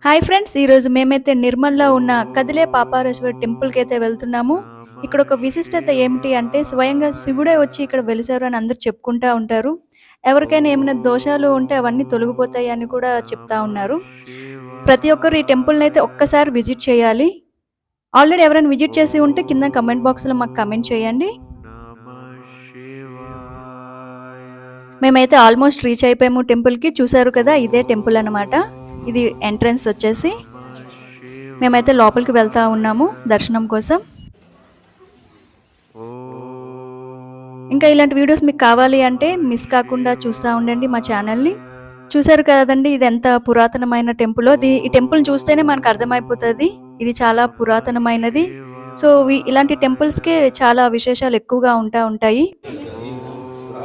Hi friends, ఈరోజు మేమైతే నిర్మల్లో ఉన్న కదిలే పాపారేశ్వర టెంపుల్కి అయితే వెళ్తున్నాము. ఇక్కడ ఒక విశిష్టత ఏమిటి అంటే స్వయంగా శివుడే వచ్చి ఇక్కడ వెలిసారు అని అందరూ చెప్పుకుంటా ఉంటారు. ఎవరికైనా ఏమైనా దోషాలు ఉంటే అవన్నీ తొలగిపోతాయి అని కూడా చెప్తా ఉన్నారు. ప్రతి ఒక్కరు ఈ టెంపుల్ని అయితే ఒక్కసారి విజిట్ చేయాలి. ఆల్రెడీ ఎవరైనా విజిట్ చేసి ఉంటే కింద కమెంట్ బాక్స్లో మాకు కమెంట్ చేయండి. మేమైతే ఆల్మోస్ట్ రీచ్ అయిపోయాము టెంపుల్కి. చూసారు కదా, ఇదే టెంపుల్ అనమాట. ఇది ఎంట్రన్స్ వచ్చేసి. మేమైతే లోపలికి వెళ్తా ఉన్నాము దర్శనం కోసం. ఇంకా ఇలాంటి వీడియోస్ మీకు కావాలి అంటే మిస్ కాకుండా చూస్తూ ఉండండి మా ఛానల్ని. చూసారు కదండి, ఇది ఎంత పురాతనమైన టెంపుల్. ఈ టెంపుల్ చూస్తేనే మనకు అర్థమైపోతుంది ఇది చాలా పురాతనమైనది. సో ఇలాంటి టెంపుల్స్కే చాలా విశేషాలు ఎక్కువగా ఉంటాయి.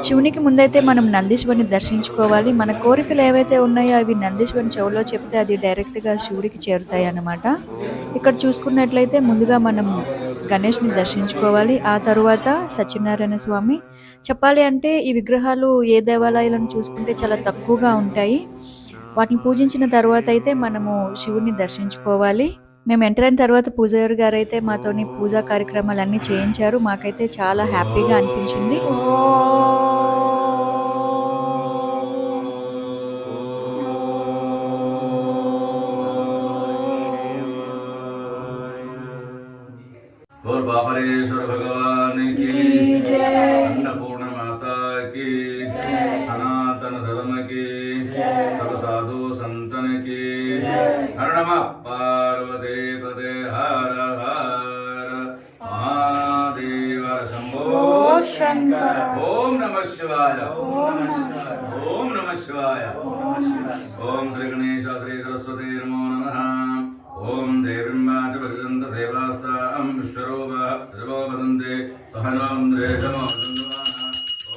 శివునికి ముందైతే మనం నందీశ్వరిని దర్శించుకోవాలి. మన కోరికలు ఏవైతే ఉన్నాయో అవి నందీశ్వరుని చెవులో చెప్తే అది డైరెక్ట్గా శివుడికి చేరుతాయి అన్నమాట. ఇక్కడ చూసుకున్నట్లయితే ముందుగా మనం గణేష్ని దర్శించుకోవాలి. ఆ తరువాత సత్యనారాయణ స్వామి. చెప్పాలి అంటే ఈ విగ్రహాలు ఏ దేవాలయాలను చూసుకుంటే చాలా తక్కువగా ఉంటాయి. వాటిని పూజించిన తర్వాత అయితే మనము శివుడిని దర్శించుకోవాలి. మేము ఎంటర్ అయిన తర్వాత పూజారి గారు అయితే మాతోని పూజా కార్యక్రమాలు అన్నీ చేయించారు. మాకైతే చాలా హ్యాపీగా అనిపించింది. పాపరేశ్వర భగవాన్ కి, అన్నపూర్ణ మాతా కి, సనాతన ధర్మ కి, సర్వ సాధు సంతన కి, హర నమ పార్వతే పదే హర హర మహాదేవ శంభో శంకర. ఓం నమః శివాయ. ఓం నమః శివాయ. ఓం శ్రీ గణేశ శ్రీ సరస్వతి నమో నమః. ఓం దేవింబాచ పరిజంత దేవాస్తాం విశ్వరూపో వదంతే సహనాంద్రే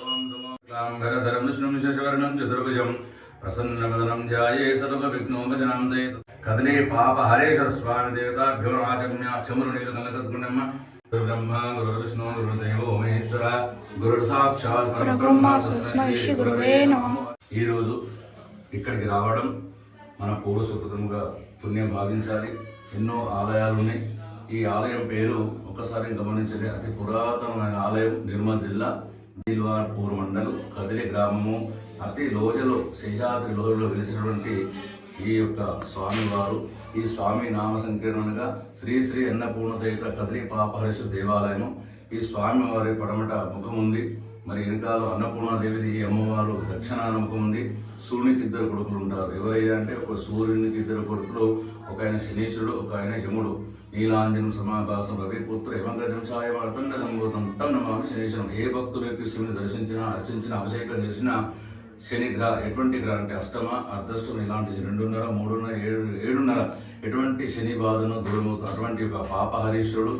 ఓం నమో క్లాంబరధరం విష్ణుం శశివర్ణం చతుర్భుజం ప్రసన్నవదనం ధ్యాయే సర్వవిఘ్నోపశాంతే. కదిలే పాపహరేశ్వర స్వామి దేవతాభ్యో రాజమ్య చమురు నీలు కనకద్గుణమ్మ. గురు బ్రహ్మ గురు విష్ణు గురుదేవో మహేశ్వర గురు సాక్షాత్ పరబ్రహ్మ తస్మై శ్రీ గురువే నమః. ఈరోజు ఇక్కడికి రావడం మన పూర్వ సుకృతముగా పుణ్యం భావించాలి. ఎన్నో ఆలయాలు ఉన్నాయి. ఈ ఆలయం పేరు ఒకసారి గమనించండి. అతి పురాతనమైన ఆలయం నిర్మల్ జిల్లా దిల్వార్పూర్ మండలం కదిలి గ్రామము. అతి లోయలో శేషాద్రి లోయలో వెలిసినటువంటి ఈ యొక్క స్వామివారు. ఈ స్వామి నామ సంకీర్ణంగా శ్రీ శ్రీ అన్నపూర్ణ సహిత కదిలి పాపహరేశ్వర దేవాలయము. ఈ స్వామివారి పడమట ముఖం ఉంది. మరి వెనకాల అన్నపూర్ణాదేవిది ఈ అమ్మవారు దక్షిణాన ముఖం ఉంది. సూర్యునికి ఇద్దరు కొడుకులు ఉంటారు. ఎవరయ్యా అంటే ఒక సూర్యునికి ఇద్దరు కొడుకులు, ఒక ఆయన శనీశ్వరుడు, ఒక ఆయన యముడు. నీలాంజనం సమాభాసం రవి పుత్ర యమంగజం ఛాయ అతండ సంభూతం తం నమామి శనీశ్వరం. ఏ భక్తులకి శివుని దర్శించినా అర్చించిన అభిషేకం చేసినా శని గ్రహ ఎటువంటి గ్రహం అంటే అష్టమ అర్ధష్టం ఇలాంటి 2.5 3.5 7.5 ఎటువంటి శని బాధను దూరమవుతుంది. అటువంటి ఒక పాపహరీశ్వరుడు.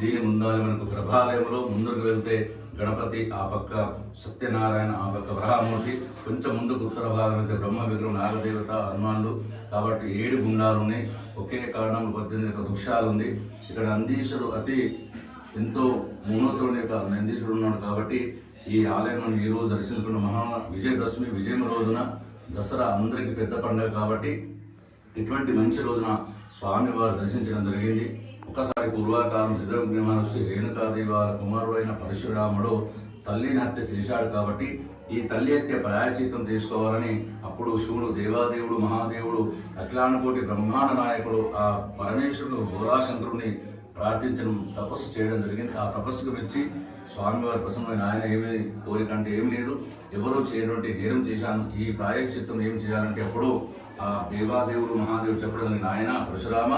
దీని ముందాలి మనకు గర్భాలయంలో ముందుకు వెళ్తే గణపతి, ఆ పక్క సత్యనారాయణ, ఆ పక్క వరహామూర్తి, కొంచెం ముందుకు ఉత్తర భాగం అయితే బ్రహ్మ విగ్రహం, నాగదేవత, హనుమానులు. కాబట్టి 7 గుండాలు ఉన్నాయి. ఒకే కారణం 18 వృక్షాలు ఉంది. ఇక్కడ నందీశ్వరుడు అతి ఎంతో మూనోత్తుని యొక్క నందీశ్వరుడు ఉన్నాడు. కాబట్టి ఈ ఆలయం మనం ఈ రోజు దర్శించుకున్న మహా విజయదశమి విజయం రోజున దసరా అందరికీ పెద్ద పండుగ. కాబట్టి ఇటువంటి మంచి రోజున స్వామివారు దర్శించడం జరిగింది. ఒకసారి పూర్వకాలం సిద్ధగ్ని మహర్షి రేణుకాదేవి వారి కుమారుడైన పరశురాముడు తల్లిని హత్య చేశాడు. కాబట్టి ఈ తల్లి హత్య ప్రాయచిత్తం తీసుకోవాలని అప్పుడు శివుడు, దేవాదేవుడు, మహాదేవుడు, అఖిలాండకోటి బ్రహ్మాండ నాయకుడు ఆ పరమేశ్వరుడు భోళాశంకరుడిని ప్రార్థించడం, తపస్సు చేయడం జరిగింది. ఆ తపస్సుకు మెచ్చి స్వామివారి ప్రసన్నమైన ఆయన ఏమీ కోరిక అంటే ఏం లేదు, ఎవరో చేయటువంటి నేరం చేశాను, ఈ ప్రాయశ్చిత్తం ఏం చేయాలంటే అప్పుడు ఆ దేవాదేవుడు మహాదేవుడు చెప్పడం, నాయన పరశురామ,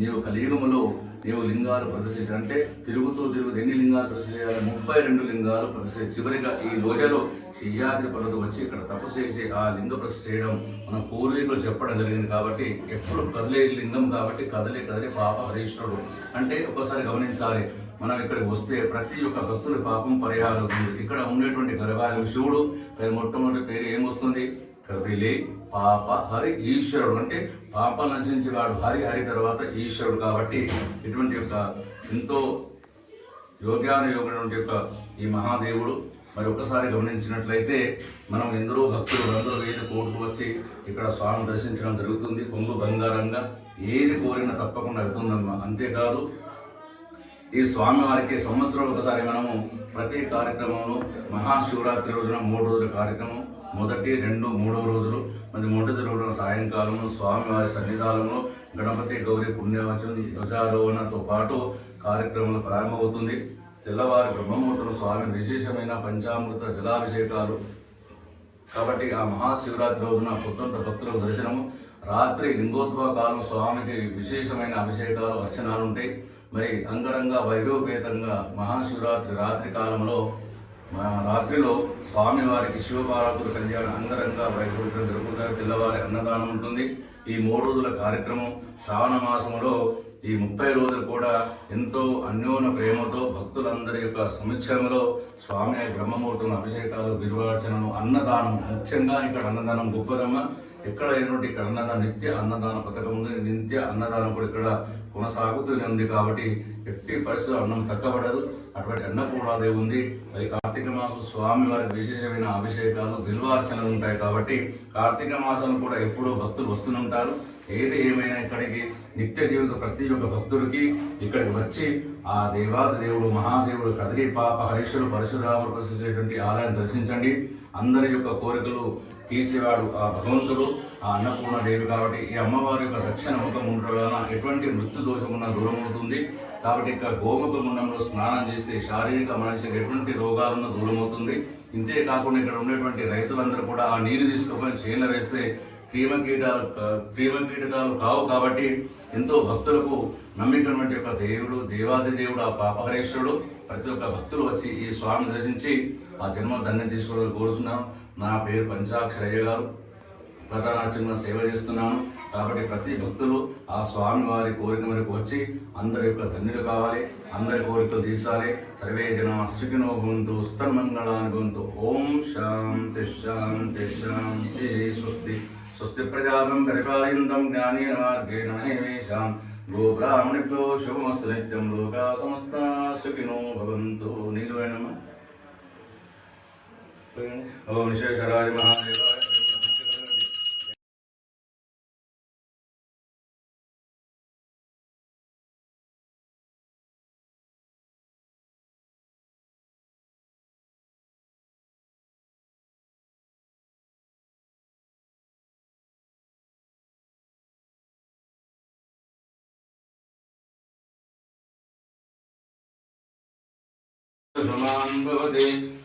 నీవు కలియుగములో నీవు లింగాలు ప్రదర్శించ అంటే తిరుగుతూ ఎన్ని లింగాలు ప్రదర్శన చేయాలి? 32 లింగాలు ప్రదర్శించి చివరిగా ఈ రోజులో శేషాద్రి పర్వతం వచ్చి ఇక్కడ తపస్సు చేసి ఆ లింగ ప్రదర్శన చేయడం మన పూర్వీకులు చెప్పడం జరిగింది. కాబట్టి ఎప్పుడు కదిలే లింగం కాబట్టి కదిలే పాపహరీశ్వరుడు అంటే ఒకసారి గమనించాలి. మనం ఇక్కడికి వస్తే ప్రతి ఒక్క భక్తుని పాపం పరిహారం అవుతుంది. ఇక్కడ ఉండేటువంటి గర్భాలయం శివుడు, మొట్టమొదటి పేరు ఏమొస్తుంది? కదిలే పాప హరి ఈశ్వరుడు అంటే పాప నశించేవాడు హరి తర్వాత ఈశ్వరుడు. కాబట్టి ఇటువంటి యొక్క ఎంతో యోగ్యానుయోగుడు యొక్క ఈ మహాదేవుడు మరి ఒక్కసారి గమనించినట్లయితే మనం ఎందరో భక్తులు అందరూ 1000 కోట్లు వచ్చి ఇక్కడ స్వామిని దర్శించడం జరుగుతుంది. కొంగు బంగారంగా ఏది కోరినా తప్పకుండా అవుతుందమ్మా. అంతేకాదు ఈ స్వామివారికి సంవత్సరం ఒకసారి మనము ప్రతి కార్యక్రమంలో మహాశివరాత్రి రోజున 3 రోజుల కార్యక్రమం, 1, 2, 3 రోజులు, మరి మొదటి రోజున సాయంకాలంలో స్వామివారి సన్నిధానంలో గణపతి గౌరీ పుణ్యవచనం ధ్వజారోహణతో పాటు కార్యక్రమాలు ప్రారంభమవుతుంది. తెల్లవారి బ్రహ్మముహూర్తం స్వామి విశేషమైన పంచామృత జలాభిషేకాలు. కాబట్టి ఆ మహాశివరాత్రి రోజున కొత్త భక్తులకు దర్శనము, రాత్రి లింగోద్భవ కాలం స్వామికి విశేషమైన అభిషేకాలు అర్చనాలు ఉంటాయి. మరి అంగరంగ వైభవపేతంగా మహాశివరాత్రి రాత్రి కాలంలో రాత్రిలో స్వామివారికి శివపార్వతుల కళ్యాణం అంగరంగ వైభవంగా జరుగుతారు. తెల్లవారి అన్నదానం ఉంటుంది. ఈ 3 రోజుల కార్యక్రమం శ్రావణ మాసంలో ఈ 30 రోజులు కూడా ఎంతో అన్యోన్య ప్రేమతో భక్తులందరి యొక్క సమక్షంలో స్వామి బ్రహ్మముహూర్తం అభిషేకాలు, బిల్వార్చనలు, అన్నదానం. ముఖ్యంగా ఇక్కడ అన్నదానం గొప్పదమ్మ. ఎక్కడ అయినటువంటి ఇక్కడ అన్నదానం నిత్య అన్నదాన పథకం ఉంది. నిత్య అన్నదానం కూడా ఇక్కడ కొనసాగుతూనే ఉంది. కాబట్టి ఎట్టి పరిస్థితుల్లో అన్నం తక్కబడదు. అటువంటి అన్నపూర్ణాదేవి ఉంది. మరి కార్తీక మాసం స్వామి వారికి విశేషమైన అభిషేకాలు, బిల్వార్చనలు ఉంటాయి. కాబట్టి కార్తీక మాసం కూడా ఎప్పుడూ భక్తులు వస్తుంటారు. ఏది ఏమైనా ఇక్కడికి నిత్య జీవిత ప్రతి ఒక్క భక్తుడికి ఇక్కడికి వచ్చి ఆ దేవాది దేవుడు మహాదేవుడు కదిరి పాప హరీశ్వరుడు పరశురాముడు ప్రసిద్ధటువంటి ఆలయాన్ని దర్శించండి. అందరి యొక్క కోరికలు తీర్చేవాడు ఆ భగవంతుడు, ఆ అన్నపూర్ణ దేవి. కాబట్టి ఈ అమ్మవారి యొక్క దక్షిణ ముఖం ఉండడం వలన ఎటువంటి మృత్యు దోషమున్న దూరం అవుతుంది. కాబట్టి ఇక్కడ గోముఖ గుండంలో స్నానం చేస్తే శారీరక మానసిక ఎటువంటి రోగాలను దూరం అవుతుంది. ఇంతే కాకుండా ఇక్కడ ఉండేటువంటి రైతులందరూ కూడా ఆ నీరు తీసుకుని చేనులో వేస్తే క్రిమికీటకాలు కావు. కాబట్టి ఎంతో భక్తులకు నమ్మికటువంటి యొక్క దేవుడు దేవాది దేవుడు ఆ పాపహరేశ్వరుడు. ప్రతి ఒక్క భక్తులు వచ్చి ఈ స్వామిని దర్శించి ఆ జన్మ ధన్యం తీసుకోవాలని కోరుతున్నాను. నా పేరు పంచాక్షరయ్య గారు, ప్రధాన అర్చకునిగా సేవ చేస్తున్నాను. కాబట్టి ప్రతి భక్తులు ఆ స్వామి వారి కోరిక మేరకు వచ్చి అందరి యొక్క ధన్యులు కావాలి, అందరి కోరికలు తీర్చాలి. సర్వే జన సుఖినో భవంతు, స్తన్మంగళాని భవంతు. ఓం శాంతి శాంతి శాంతి. స్వస్తి స్వస్తి ప్రజాపం పరిపాలయంతం జ్ఞానేన మార్గేణ మహేషాం గోబ్రాహ్మణేభ్యో శుభమస్తు నిత్యం. లోకా సమస్తా సుఖినో భవంతు. నీరు వేణమ్మ. ఓం విశ్వేశ్వరాయ మహాదేవాయ.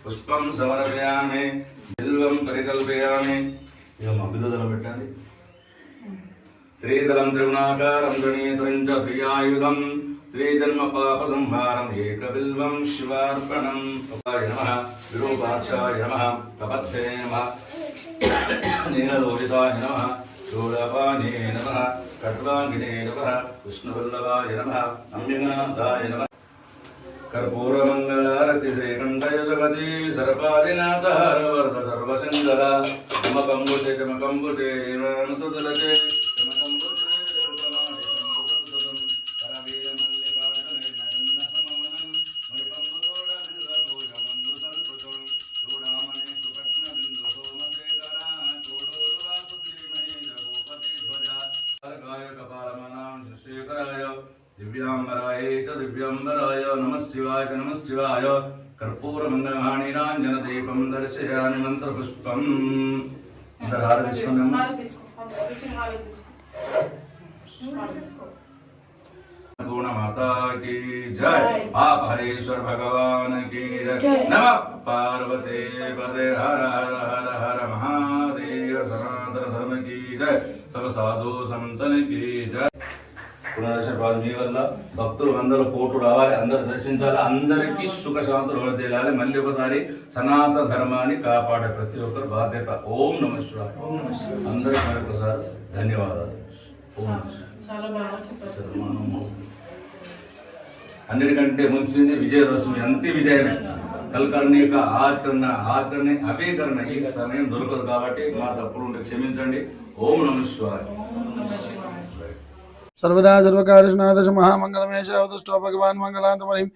పుష్పం సమర్పయామి, బిల్వం పరికల్పయామి. ఇక మా బిల్వదళం పెట్టండి. త్రిదళం త్రిగుణాకారం త్రినేత్రం చ త్రియాయుధం త్రిజన్మ పాప సంహారం ఏకబిల్వం శివార్పణం. నమః విరూపాక్షాయ నమః కపత్తే నమః నీలలోహితాయ నమః శూలపాణే నమః ఖడ్వాంగినే నమః విష్ణువల్లభాయ నమః అంబినాథాయ నమః. కర్పూరమంగళారతి శ్రీకంఠయ జగతి సర్పాదినాథారవర్ధ సర్వశంకర. జమకంబుచే జమకంబుచే తులచే దివ్యాంబరాయ చ దివ్యాంబరాయ నమః శివాయ నమః శివాయ. కర్పూర మంగళహానిరాంజన దీపం దర్శయామి మంత్రపుష్పం. అందరు హార తీసుకున్నాము. గుణ మాతా కీ జై. పాపహరేశ్వర భగవాన్ కీ జై. నమః పార్వతే పదే. హర హర హర హర మహాదేవ. సనాతన ధర్మ కీ జై. సర్వ సాధు సంతన కీ జై. పునర్దర్శన మీ వల్ల భక్తులు అందరూ కోట్లు రావాలి, అందరూ దర్శించాలి, అందరికీ సుఖ శాంతులు తేలాలి. మళ్ళీ ఒకసారి సనాతన ధర్మాన్ని కాపాడే ప్రతి ఒక్కరు బాధ్యత. ఓం నమః శివాయ. అందరికీ మరొకసారి ధన్యవాదాలు. అన్నిటికంటే ముంచింది విజయదశమి. అంతే విజయమే. కల్కర్ణి యొక్క ఆచరణ అభికరణ ఈ సమయం దొరకదు. కాబట్టి మా తప్పులు ఉంటే క్షమించండి. ఓం నమః శివాయ. सर्वदा सर्वकार्यनाथ महामंगलमेश अवतुष्टो भगवान् मंगलांतमणिं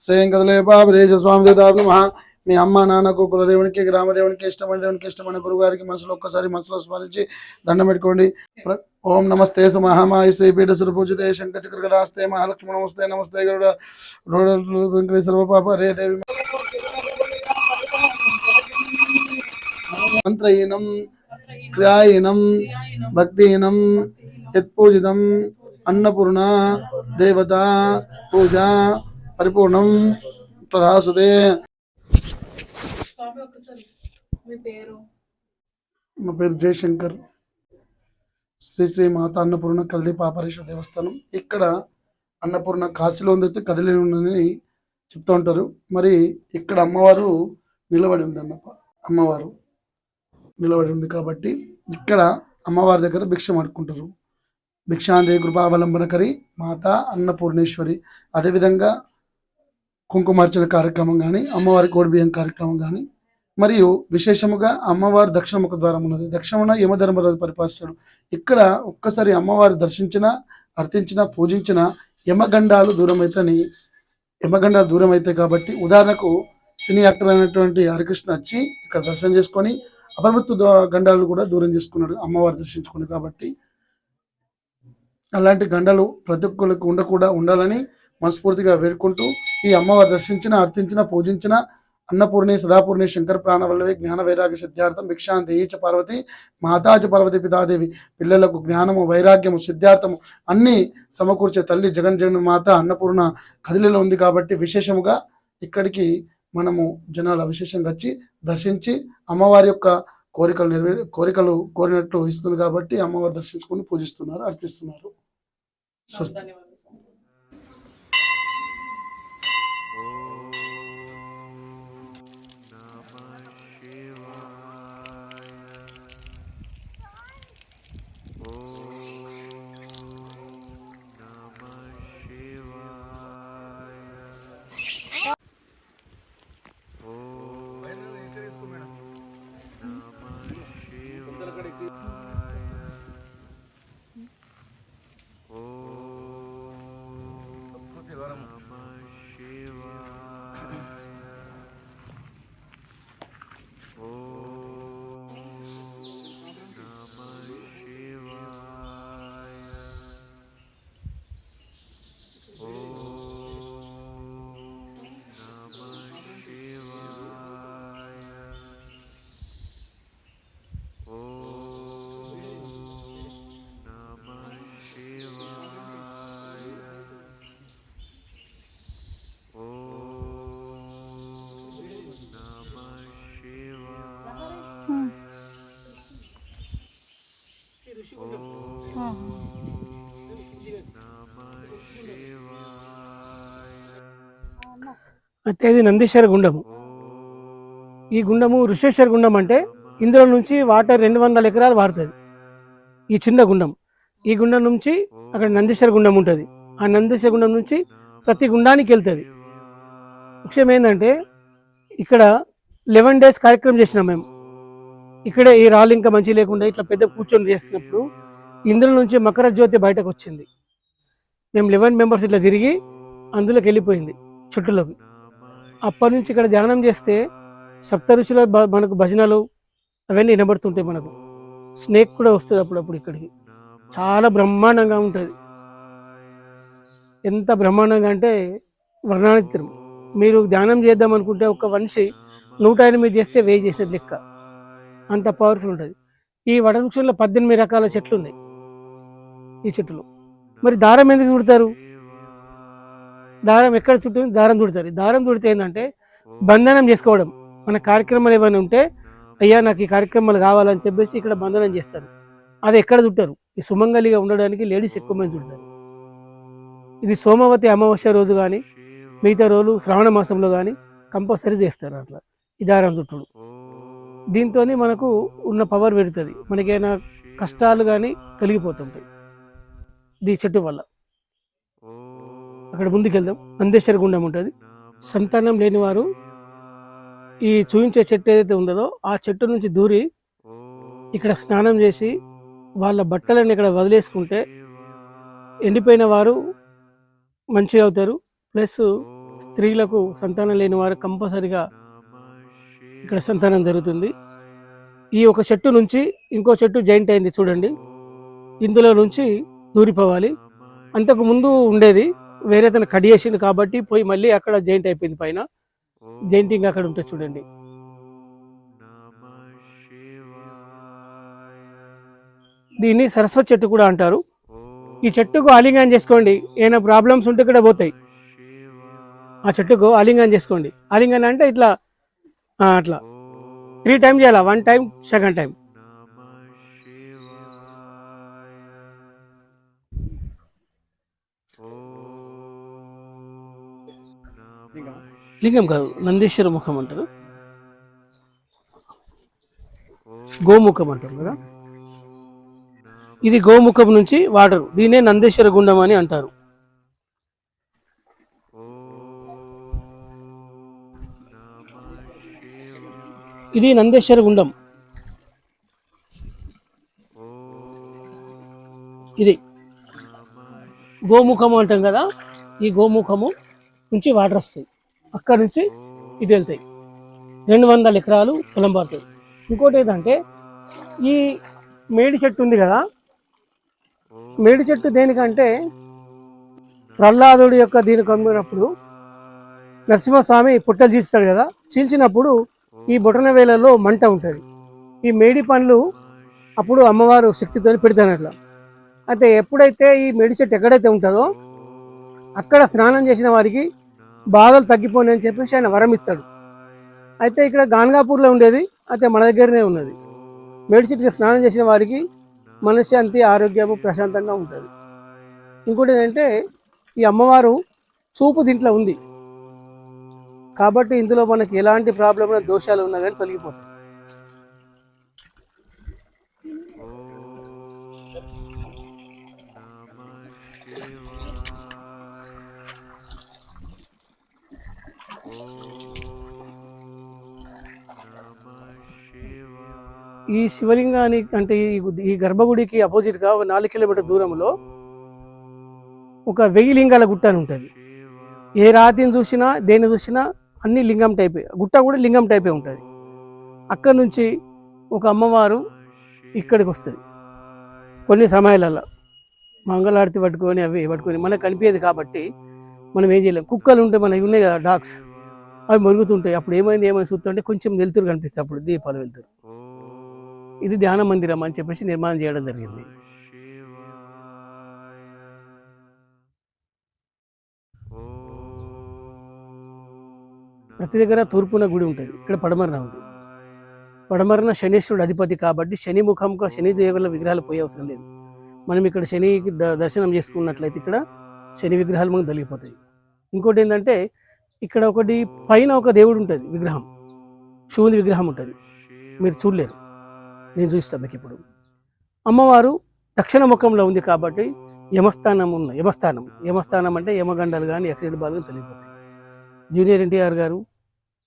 श्रेयं कदले पापरेश स्वामी देवता नमः. మీ అమ్మ నాన్నకు కులదేవునికి గ్రామదేవునికి ఇష్టమైన గురుగారికి మనసులో ఒక్కసారి మనసులో స్మరించి దండం పెట్టుకోండి. ఓం నమస్తే సుమహామాయ శ్రీపీఠ సురపూజితే శంకచక్ర గదాస్తే మహాలక్ష్మి నమస్తే నమస్తే గరుడ వెంకటేశ్వర పాప రే దేవి మంత్రహీనం క్రియాహీనం భక్తిహీనం యత్పూజితం అన్నపూర్ణ దేవత పూజ పరిపూర్ణం తదాసుతే. నా పేరు జయశంకర్. శ్రీ శ్రీ మాత అన్నపూర్ణ కదిలి పాపరేశ్వర దేవస్థానం. ఇక్కడ అన్నపూర్ణ కాశీలో ఉందైతే కదిలి ఉందని చెప్తూ ఉంటారు. మరి ఇక్కడ అమ్మవారు నిలబడి ఉంది. అమ్మవారు నిలబడి ఉంది కాబట్టి ఇక్కడ అమ్మవారి దగ్గర భిక్ష అడుక్కుంటారు. భిక్షాందే కృపావలంబనకరి మాత అన్నపూర్ణేశ్వరి. అదేవిధంగా కుంకుమార్చన కార్యక్రమం కానీ అమ్మవారి కోడిబియ్యం కార్యక్రమం కానీ, మరియు విశేషముగా అమ్మవారి దక్షిణముఖ ద్వారం ఉన్నది. దక్షిణమున యమధర్మరాజు పరిపాలిస్తాడు. ఇక్కడ ఒక్కసారి అమ్మవారి దర్శించిన, అర్థించిన, పూజించిన యమగండాలు దూరం అవుతాయి కాబట్టి, ఉదాహరణకు సినీ యాక్టర్ అయినటువంటి హరికృష్ణ వచ్చి ఇక్కడ దర్శనం చేసుకొని అపమృత్యు గండాలు కూడా దూరం చేసుకున్నాడు అమ్మవారు దర్శించుకుని. కాబట్టి అలాంటి గండాలు ప్రతి ఒక్కరికి ఉండాలని మనస్ఫూర్తిగా వేడుకుంటూ, ఈ అమ్మవారు దర్శించిన, అర్థించిన, పూజించిన అన్నపూర్ణి సదాపూర్ణి శంకర ప్రాణవల్లవి జ్ఞాన వైరాగ్య సిద్ధార్థం భిక్షాంతి ఈచ పార్వతి మాతాచ పార్వతి పితాదేవి. పిల్లలకు జ్ఞానము, వైరాగ్యము, సిద్ధార్థము అన్నీ సమకూర్చే తల్లి జగన్ మాత అన్నపూర్ణ కదిలిలో ఉంది. కాబట్టి విశేషముగా ఇక్కడికి మనము జనాలు విశేషంగా వచ్చి దర్శించి అమ్మవారి యొక్క కోరికలు కోరినట్లు ఇస్తుంది. కాబట్టి అమ్మవారు దర్శించుకొని పూజిస్తున్నారు, అర్థిస్తున్నారు. స్వస్తి. అయితే ఇది నందీశ్వర గుండము. ఈ గుండము ఋషేశ్వర గుండం అంటే ఇందులో నుంచి వాటర్ 200 ఎకరాలు వాడుతుంది ఈ చిన్న గుండం. ఈ గుండం నుంచి అక్కడ నందీశ్వర గుండం ఉంటుంది. ఆ నందీశ్వర గుండం నుంచి ప్రతి గుండానికి వెళ్తుంది. ముఖ్యం ఏంటంటే ఇక్కడ 11 days కార్యక్రమం చేసినాం మేము. ఇక్కడే ఈ రాళ్ళు ఇంకా మంచి లేకుండా ఇట్లా పెద్ద కూర్చొని చేస్తున్నప్పుడు ఇందులో నుంచి మకర జ్యోతి బయటకు వచ్చింది. మేము 11 members ఇట్లా తిరిగి అందులోకి వెళ్ళిపోయింది చెట్టులోకి. అప్పటి నుంచి ఇక్కడ ధ్యానం చేస్తే సప్త ఋషుల మనకు భజనలు అవన్నీ వినబడుతుంటాయి. మనకు స్నేక్ కూడా వస్తుంది అప్పుడప్పుడు ఇక్కడికి. చాలా బ్రహ్మాండంగా ఉంటుంది. ఎంత బ్రహ్మాండంగా అంటే వర్ణాతీతం. మీరు ధ్యానం చేద్దాం అనుకుంటే ఒక మనిషి 108 చేస్తే 1000 చేసినట్టు లెక్క. అంత పవర్ఫుల్ ఉంటుంది. ఈ వటవృక్షంలో 18 రకాల చెట్లు ఉన్నాయి ఈ చెట్టులో. మరి దారం ఎందుకు చుడతారు? దారం ఎక్కడ చుట్టూ దారం చుడతారు. దారం చుడితే ఏంటంటే బంధనం చేసుకోవడం. మన కార్యక్రమాలు ఏమైనా ఉంటే అయ్యా నాకు ఈ కార్యక్రమాలు కావాలని చెప్పేసి ఇక్కడ బంధనం చేస్తారు. అది ఎక్కడ చుట్టారు? ఈ సుమంగలిగా ఉండడానికి లేడీస్ ఎక్కువ మంది చుడతారు. ఇది సోమవతి అమావాస్య రోజు కానీ మిగతా రోజులు శ్రావణ మాసంలో కానీ కంపల్సరీ చేస్తారు అట్లా ఈ దారం చుట్టుడు. దీంతో మనకు ఉన్న పవర్ పెరుగుతుంది. మనకైనా కష్టాలు కానీ తొలగిపోతుంటాయి ఈ చెట్టు వల్ల. అక్కడ ముందుకెళ్దాం. నందేశ్వర గుండం ఉంటుంది. సంతానం లేని వారు ఈ చూయించే చెట్టు ఏదైతే ఉందో ఆ చెట్టు నుంచి దూరి ఇక్కడ స్నానం చేసి వాళ్ళ బట్టలను ఇక్కడ వదిలేసుకుంటే ఎండిపోయిన వారు మంచిగా అవుతారు. ప్లస్ స్త్రీలకు సంతానం లేని వారు కంపల్సరిగా ఇక్కడ సంతానం జరుగుతుంది. ఈ ఒక చెట్టు నుంచి ఇంకో చెట్టు జాయింట్ అయింది చూడండి, ఇందులో నుంచి దూరిపోవాలి. అంతకు ముందు ఉండేది వేరే తన కట్ చేసింది కాబట్టి పోయి మళ్ళీ అక్కడ జాయింట్ అయిపోయింది. పైన జాయింటింగ్ అక్కడ ఉంటుంది చూడండి. దీన్ని సరస్వతి చెట్టు కూడా అంటారు. ఈ చెట్టుకు ఆలింగనం చేసుకోండి, ఏమైనా ప్రాబ్లమ్స్ ఉంటే కూడా పోతాయి. ఆ చెట్టుకు ఆలింగనం చేసుకోండి. ఆలింగనం అంటే ఇట్లా అట్లా 3 టైమ్స్ చేయాలి. 1 టైం, 2nd టైం. లింగం కాదు, నందీశ్వర ముఖం అంటారు, గోముఖం అంటారు కదా. ఇది గోముఖం నుంచి వాటర్, దీన్నే నందీశ్వర గుండం అని అంటారు. ఇది నందేశ్వర గుండం. ఇది గోముఖము అంటాం కదా, ఈ గోముఖము నుంచి వాటర్ వస్తాయి, అక్కడ నుంచి ఇటు వెళ్తాయి. 200 ఎకరాలు పొలం పడుతుంది. ఇంకోటి ఏంటంటే ఈ మేడి చెట్టు ఉంది కదా, మేడి చెట్టు దేనికంటే ప్రహ్లాదుడి యొక్క దీని కమ్మినప్పుడు నరసింహస్వామి పుట్టలు చీల్స్తాడు కదా, చీల్చినప్పుడు ఈ బొటన వేలలో మంట ఉంటుంది. ఈ మేడి పండ్లు అప్పుడు అమ్మవారు శక్తితో పెడతాను అట్లా. అయితే ఎప్పుడైతే ఈ మేడి చెట్టు ఎక్కడైతే ఉంటుందో అక్కడ స్నానం చేసిన వారికి బాధలు తగ్గిపోయి అని చెప్పేసి ఆయన వరం ఇస్తాడు. అయితే ఇక్కడ గాన్గాపూర్లో ఉండేది, అయితే మన దగ్గరనే ఉన్నది. మేడి చెట్టుకి స్నానం చేసిన వారికి మనశ్శాంతి, ఆరోగ్యము, ప్రశాంతంగా ఉంటుంది. ఇంకోటి ఏంటంటే ఈ అమ్మవారు చూపు దీంట్లో ఉంది కాబట్టి ఇందులో మనకి ఎలాంటి ప్రాబ్లం, దోషాలు ఉన్నా కానీ తొలగిపోతాయి. ఈ శివలింగానికి అంటే ఈ గర్భగుడికి అపోజిట్గా ఒక 4 కిలోమీటర్ దూరంలో ఒక 1000 లింగాల గుట్ట అని ఉంటుంది. ఏ రాతిని చూసినా దేన్ని చూసినా అన్ని లింగం టైపే, గుట్ట కూడా లింగం టైపే ఉంటుంది. అక్కడ నుంచి ఒక అమ్మవారు ఇక్కడికి వస్తుంది. కొన్ని సమయాలలో మంగళారతి పట్టుకొని అవి పట్టుకొని మనకు కనిపించేది కాబట్టి మనం ఏం చేయలేం. కుక్కలు ఉంటే మనకి ఉన్నాయి కదా డాగ్స్, అవి మరుగుతుంటాయి. అప్పుడు ఏమైంది చూస్తుంటే కొంచెం వెలుతురు కనిపిస్తుంది, అప్పుడు దీపాలు వెళ్తారు. ఇది ధ్యాన మందిరం అని చెప్పేసి నిర్మాణం చేయడం జరిగింది. ప్రతి దగ్గర తూర్పున గుడి ఉంటుంది, ఇక్కడ పడమరన ఉంది. పడమరన శనీశ్వరుడు అధిపతి కాబట్టి శని ముఖంగా శని దేవుల విగ్రహాలు పోయే అవసరం లేదు. మనం ఇక్కడ శనికి దర్శనం చేసుకున్నట్లయితే ఇక్కడ శని విగ్రహాలు మనకు తొలగిపోతాయి. ఇంకోటి ఏంటంటే ఇక్కడ ఒకటి పైన ఒక దేవుడు ఉంటుంది, విగ్రహం, శివుని విగ్రహం ఉంటుంది, మీరు చూడలేరు, నేను చూస్తాను మీకు ఇప్పుడు. అమ్మవారు దక్షిణ ముఖంలో ఉంది కాబట్టి యమస్థానం యమస్థానం అంటే యమగండాలు కానీ యాక్సిడెంట్ బాల్ కానీ తొలగిపోతాయి. జూనియర్ ఎన్టీఆర్ గారు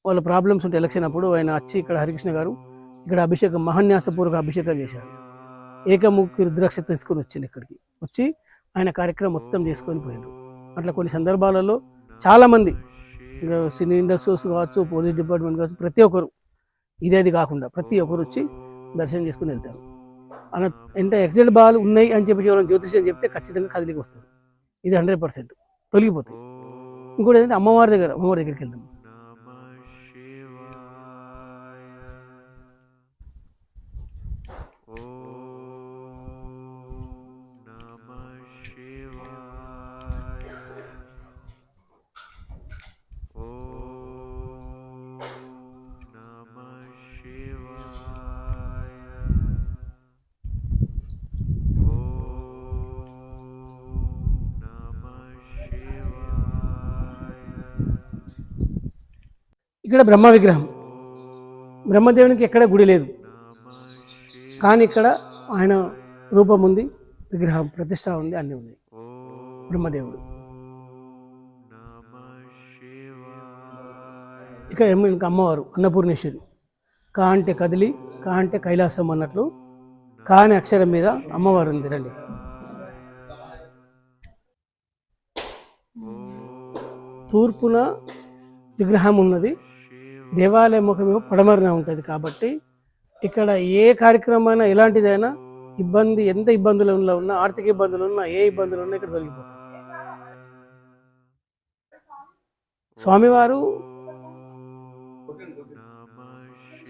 వాళ్ళ ప్రాబ్లమ్స్ ఉంటే ఎలక్షన్ అప్పుడు ఆయన వచ్చి ఇక్కడ హరికృష్ణ గారు ఇక్కడ అభిషేకం, మహాన్యాసపూర్వక అభిషేకం చేశారు. ఏకముఖి రుద్రాక్ష తీసుకొని వచ్చింది, ఇక్కడికి వచ్చి ఆయన కార్యక్రమం మొత్తం చేసుకొని పోయినారు. అట్లా కొన్ని సందర్భాలలో చాలామంది సినీ ఇండస్ట్రీస్ కావచ్చు, పోలీస్ డిపార్ట్మెంట్ కావచ్చు, ప్రతి ఒక్కరు ఇదేది కాకుండా ప్రతి ఒక్కరు వచ్చి దర్శనం చేసుకుని వెళ్తారు. అలా అంటే యాక్సిడెంట్ బాల్ ఉన్నాయి అని చెప్పి ఎవరైనా జ్యోతిష్యం చెప్తే ఖచ్చితంగా కదిలికి వస్తారు. ఇది 100% తొలగిపోతాయి. ఇంకోటి ఏంటంటే అమ్మవారి దగ్గరికి వెళ్తాం. ఇక్కడ బ్రహ్మ విగ్రహం, బ్రహ్మదేవునికి ఎక్కడ గుడి లేదు కానీ ఇక్కడ ఆయన రూపం ఉంది, విగ్రహం ప్రతిష్ట ఉంది, అన్నీ ఉన్నాయి. బ్రహ్మదేవుడు ఇక ఇంకా అమ్మవారు అన్నపూర్ణేశ్వరి. కా అంటే కదిలి, కా అంటే కైలాసం అన్నట్లు కా అనే అక్షరం మీద అమ్మవారు ఉంది. రండి. తూర్పున విగ్రహం ఉన్నది, దేవాలయ ముఖమేమో పడమరన ఉంటుంది. కాబట్టి ఇక్కడ ఏ కార్యక్రమమైనా ఎలాంటిదైనా ఎంత ఇబ్బందులలో ఉన్నా, ఆర్థిక ఇబ్బందులు ఉన్నా, ఏ ఇబ్బందులు ఉన్నా ఇక్కడ తొలగిపోతాయి.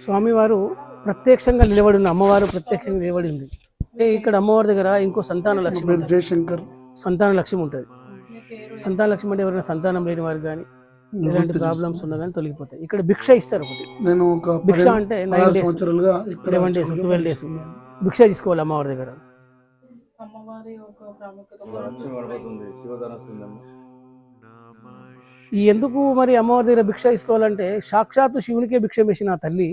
స్వామివారు ప్రత్యక్షంగా నిలబడి ఉన్న, అమ్మవారు ప్రత్యక్షంగా నిలబడి ఉంది. ఇక్కడ అమ్మవారి దగ్గర ఇంకో సంతాన లక్ష్మి ఉంటుంది. జయశంకర్ సంతాన లక్ష్మి ఉంటుంది. సంతాన లక్ష్మి అంటే ఎవరైనా సంతానం లేని వారు కానీ ఎలాంటి ప్రాబ్లమ్స్ ఉన్నా కానీ తొలగిపోతాయి. ఇక్కడ భిక్ష ఇస్తారు ఒకటి. నేను ఒక భిక్ష అంటే 9 days, సంవత్సరాలుగా 11 days, 12 days భిక్ష తీసుకోవాలి అమ్మవారి దగ్గర. ఈ ఎందుకు మరి అమ్మవారి దగ్గర భిక్ష తీసుకోవాలంటే సాక్షాత్తు శివునికే భిక్ష వేసిన ఆ తల్లి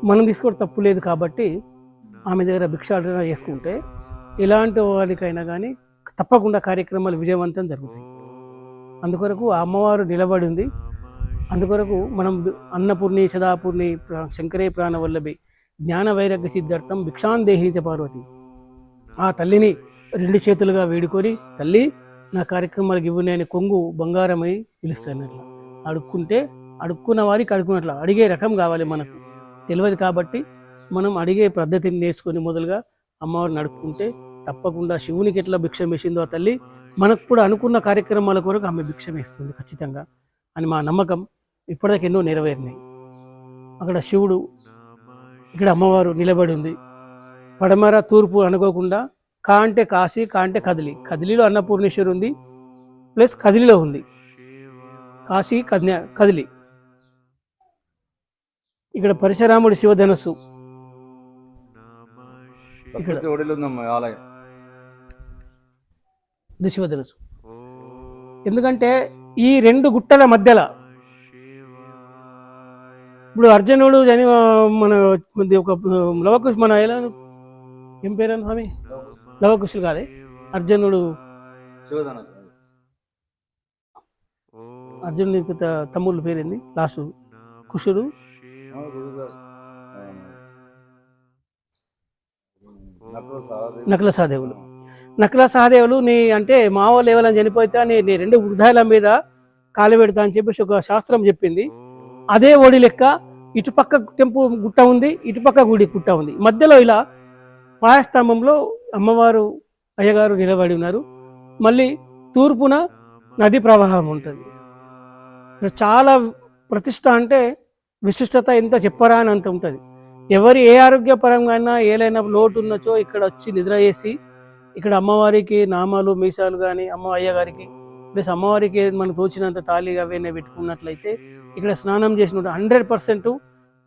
మనం తీసుకోవడం తప్పు లేదు. కాబట్టి ఆమె దగ్గర భిక్ష ఆర్డర్ చేసుకుంటే ఎలాంటి వారికైనా కానీ తప్పకుండా కార్యక్రమాలు విజయవంతం జరుగుతాయి. అందుకొరకు ఆ అమ్మవారు నిలబడి ఉంది. అందుకొరకు మనం అన్నపూర్ణి సదాపూర్ణి శంకరే ప్రాణవల్లభి జ్ఞాన వైరాగ్య సిద్ధార్థం భిక్షాన్ దేహించ పార్వతి. ఆ తల్లిని 2 చేతులుగా వేడుకొని, తల్లి నా కార్యక్రమాలకు ఇవ్వని అని కొంగు బంగారమై పిలుస్తాను. అట్లా అడుక్కుంటే అడుక్కున్న వారికి అడుక్కున్నట్లా అడిగే రకం కావాలి. మనకు తెలియదు కాబట్టి మనం అడిగే పద్ధతిని నేర్చుకొని మొదలుగా అమ్మవారిని అడుక్కుంటే తప్పకుండా శివునికి ఎట్లా భిక్షం వేసిందో ఆ తల్లి మనకు కూడా అనుకున్న కార్యక్రమాల కొరకు ఆమె భిక్షం వేస్తుంది ఖచ్చితంగా అని మా నమ్మకం. ఇప్పటిదాకా ఎన్నో నెరవేరినాయి. అక్కడ శివుడు, ఇక్కడ అమ్మవారు నిలబడి ఉంది. పడమర తూర్పు అనుకోకుండా కా అంటే కాశీ, కా అంటే కదిలి. కదిలిలో అన్నపూర్ణేశ్వరి ఉంది, ప్లస్ కదిలిలో ఉంది. కాశీ కదిలి. ఇక్కడ పరశురాముడి శివధనస్సు ఇక్కడ శివధనస్సు. ఎందుకంటే ఈ 2 గుట్టల మధ్యలో ఇప్పుడు అర్జునుడు మన ఒక లవకుశ మన ఎలా ఏం పేరు స్వామి లవకుశులు కాదే అర్జునుడు అర్జునుడి తమ్ముళ్ళ పేరేంది లాస్ట్ కుషుడు నకుల సహదేవులు నీ అంటే మా వాళ్ళు ఎవరైనా చనిపోతే నీ 2 వృద్ధాల మీద కాలు పెడతా అని చెప్పేసి ఒక శాస్త్రం చెప్పింది. అదే ఓడి లెక్క ఇటుపక్క టెంపు గుట్ట ఉంది, ఇటుపక్క గుడి గుట్ట ఉంది. మధ్యలో ఇలా పాయస్తంభంలో అమ్మవారు అయ్యగారు నిలబడి ఉన్నారు. మళ్ళీ తూర్పున నది ప్రవాహం ఉంటుంది. చాలా ప్రతిష్ట అంటే విశిష్టత ఎంత చెప్పరా అని అంత ఉంటుంది. ఎవరు ఏ ఆరోగ్యపరంగా అయినా ఏలైనా లోటు ఉన్నచో ఇక్కడ వచ్చి నిద్ర చేసి ఇక్కడ అమ్మవారికి నామాలు మీసాలు కానీ అయ్యగారికి ప్లస్ అమ్మవారికి మనకు తోచినంత తాళి అవన్నీ పెట్టుకున్నట్లయితే ఇక్కడ స్నానం చేసినట్టు 100%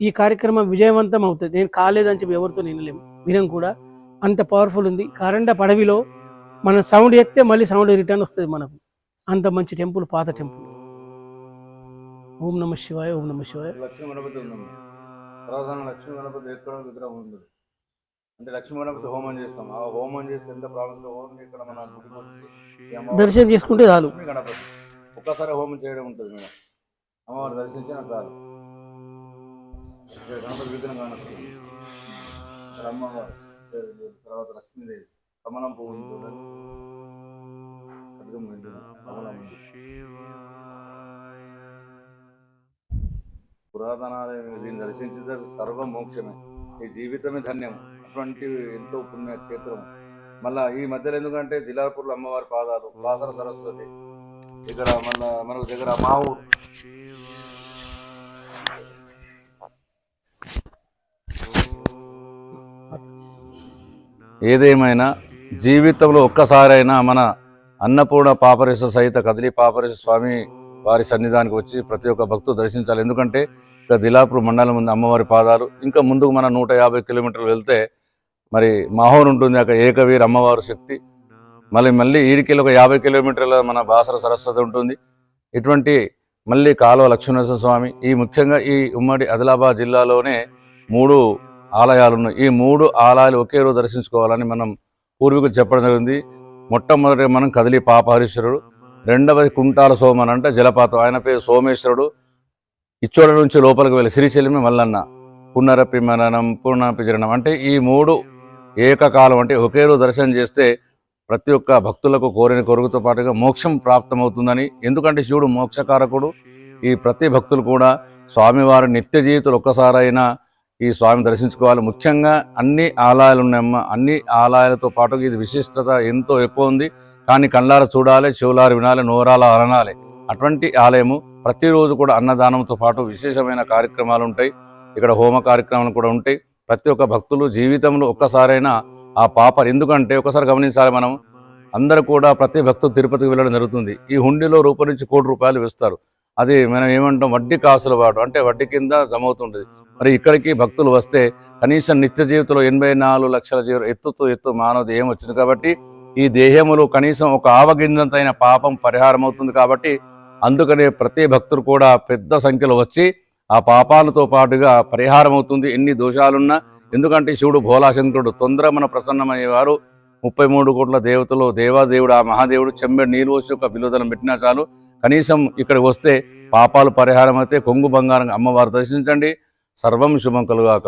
ఈ కార్యక్రమం విజయవంతం అవుతుంది. నేను కాలేదని చెప్పి ఎవరితో వినం కూడా అంత పవర్ఫుల్ ఉంది. కరెంట్ పడవిలో మనం సౌండ్ ఎత్తే మళ్ళీ సౌండ్ రిటర్న్ వస్తుంది మనకు. అంత మంచి టెంపుల్, పాత టెంపుల్. ఓం నమ శివాయ, ఓం నమ శివాయ. లక్ష్మీ గణపతి ఉందమ్మా. లక్ష్మీ గణపతి ఎక్కడ విగ్రహం ఉంది అంటే లక్ష్మీ గణపతి హోమం చేస్తాం. ఆ హోమం చేస్తే ఎంత ప్రాబ్లం ఓన్లీ ఇక్కడ మన దర్శనం చేసుకుంటే చాలు. లక్ష్మీ గణపతి ఒక్కసారి హోమం చేయడం ఉంటుంది మేడం. అమ్మవారు దర్శించిన చాలు. గణపతి విగ్రహం కానొస్తుంది. అమ్మవారు తర్వాత లక్ష్మీదేవి కమలం పువ్వు కమలం పురాతనాలయం. దీన్ని దర్శించిన సర్వ మోక్షమే, ఈ జీవితమే ధన్యం. అటువంటి ఎంతో పుణ్యక్షేత్రం. మళ్ళా ఈ మధ్యలో ఎందుకంటే దిలాపూర్లో అమ్మవారి పాదాలు, బాసర సరస్వతి, ఇక్కడ మళ్ళా మనకు దగ్గర మా ఊరు. ఏదేమైనా జీవితంలో ఒక్కసారైనా మన అన్నపూర్ణ పాపరేశ్వర సహిత కదిలి పాపరేశ్వర స్వామి వారి సన్నిధానికి వచ్చి ప్రతి ఒక్క భక్తులు దర్శించాలి. ఎందుకంటే ఇక్కడ దిలాపూర్ మండలం ఉంది అమ్మవారి పాదాలు. ఇంకా ముందుకు మన 150 కిలోమీటర్లు వెళ్తే మరి మాహోర్ ఉంటుంది, అక్కడ ఏకవీర్ అమ్మవారు శక్తి. మళ్ళీ ఈడికెళ్ళి ఒక 50 కిలోమీటర్ల మన బాసర సరస్వతి ఉంటుంది. ఇటువంటి మళ్ళీ కాలువ లక్ష్మీనరసింహ స్వామి. ఈ ముఖ్యంగా ఈ ఉమ్మడి ఆదిలాబాద్ జిల్లాలోనే 3 ఆలయాలు ఉన్నాయి. ఈ 3 ఆలయాలు ఒకే రోజు దర్శించుకోవాలని మనం పూర్వీకులు చెప్పడం జరిగింది. మొట్టమొదటి మనం కదిలి పాపహరీశ్వరుడు, రెండవది కుంటాల సోమన్ అంటే జలపాతం, ఆయన పేరు సోమేశ్వరుడు. ఇచ్చోడ నుంచి లోపలికి వెళ్ళి శ్రీశైలమే మల్లన్న, పునరపి మరణం పునరపి జరణం అంటే ఈ 3 ఏకకాలం అంటే ఒకే రోజు దర్శనం చేస్తే ప్రతి ఒక్క భక్తులకు కోరిన కొరుగుతో పాటుగా మోక్షం ప్రాప్తమవుతుందని. ఎందుకంటే శివుడు మోక్షకారకుడు, ఈ ప్రతి భక్తులు కూడా స్వామివారి నిత్య జీవితంలో ఒక్కసారైనా ఈ స్వామి దర్శించుకోవాలి. ముఖ్యంగా అన్ని ఆలయాలు ఉన్నాయమ్మ, అన్ని ఆలయాలతో పాటు ఇది విశిష్టత ఎంతో ఎక్కువ ఉంది. కానీ కళ్ళార చూడాలి, చెవులార వినాలి, నోరాల అనాలి. అటువంటి ఆలయము. ప్రతిరోజు కూడా అన్నదానంతో పాటు విశేషమైన కార్యక్రమాలు ఉంటాయి. ఇక్కడ హోమ కార్యక్రమాలు కూడా ఉంటాయి. ప్రతి ఒక్క భక్తులు జీవితంలో ఒక్కసారైనా ఆ పాప, ఎందుకంటే ఒకసారి గమనించాలి, మనం అందరూ కూడా ప్రతి భక్తులు తిరుపతికి వెళ్ళడం జరుగుతుంది. ఈ హుండీలో రూపాయి నుంచి ₹1,00,00,000 వేస్తారు. అది మనం ఏమంటాం, వడ్డీ కాసుల వాడు, అంటే వడ్డీ కింద జమ అవుతుంటుంది. మరి ఇక్కడికి భక్తులు వస్తే కనీసం నిత్య జీవితంలో 84 లక్షల ఎత్తు మానవుది ఏమొచ్చింది కాబట్టి ఈ దేహములు కనీసం ఒక ఆవగింజంతైన పాపం పరిహారం అవుతుంది. కాబట్టి అందుకనే ప్రతి భక్తులు కూడా పెద్ద సంఖ్యలో వచ్చి ఆ పాపాలతో పాటుగా పరిహారం అవుతుంది, ఎన్ని దోషాలున్నా. ఎందుకంటే శివుడు భోలాశంకరుడు తొందర మన ప్రసన్నమయ్యేవారు. 33 కోట్ల దేవతలు, దేవాదేవుడు ఆ మహాదేవుడు చెంబెడు నీళ్ళు వచ్చి ఒక బిల్వదలం పెట్టినా చాలు. కనీసం ఇక్కడికి వస్తే పాపాలు పరిహారం అయితే కొంగు బంగారంగా అమ్మవారు దర్శించండి. సర్వం శుభం కలుగాక.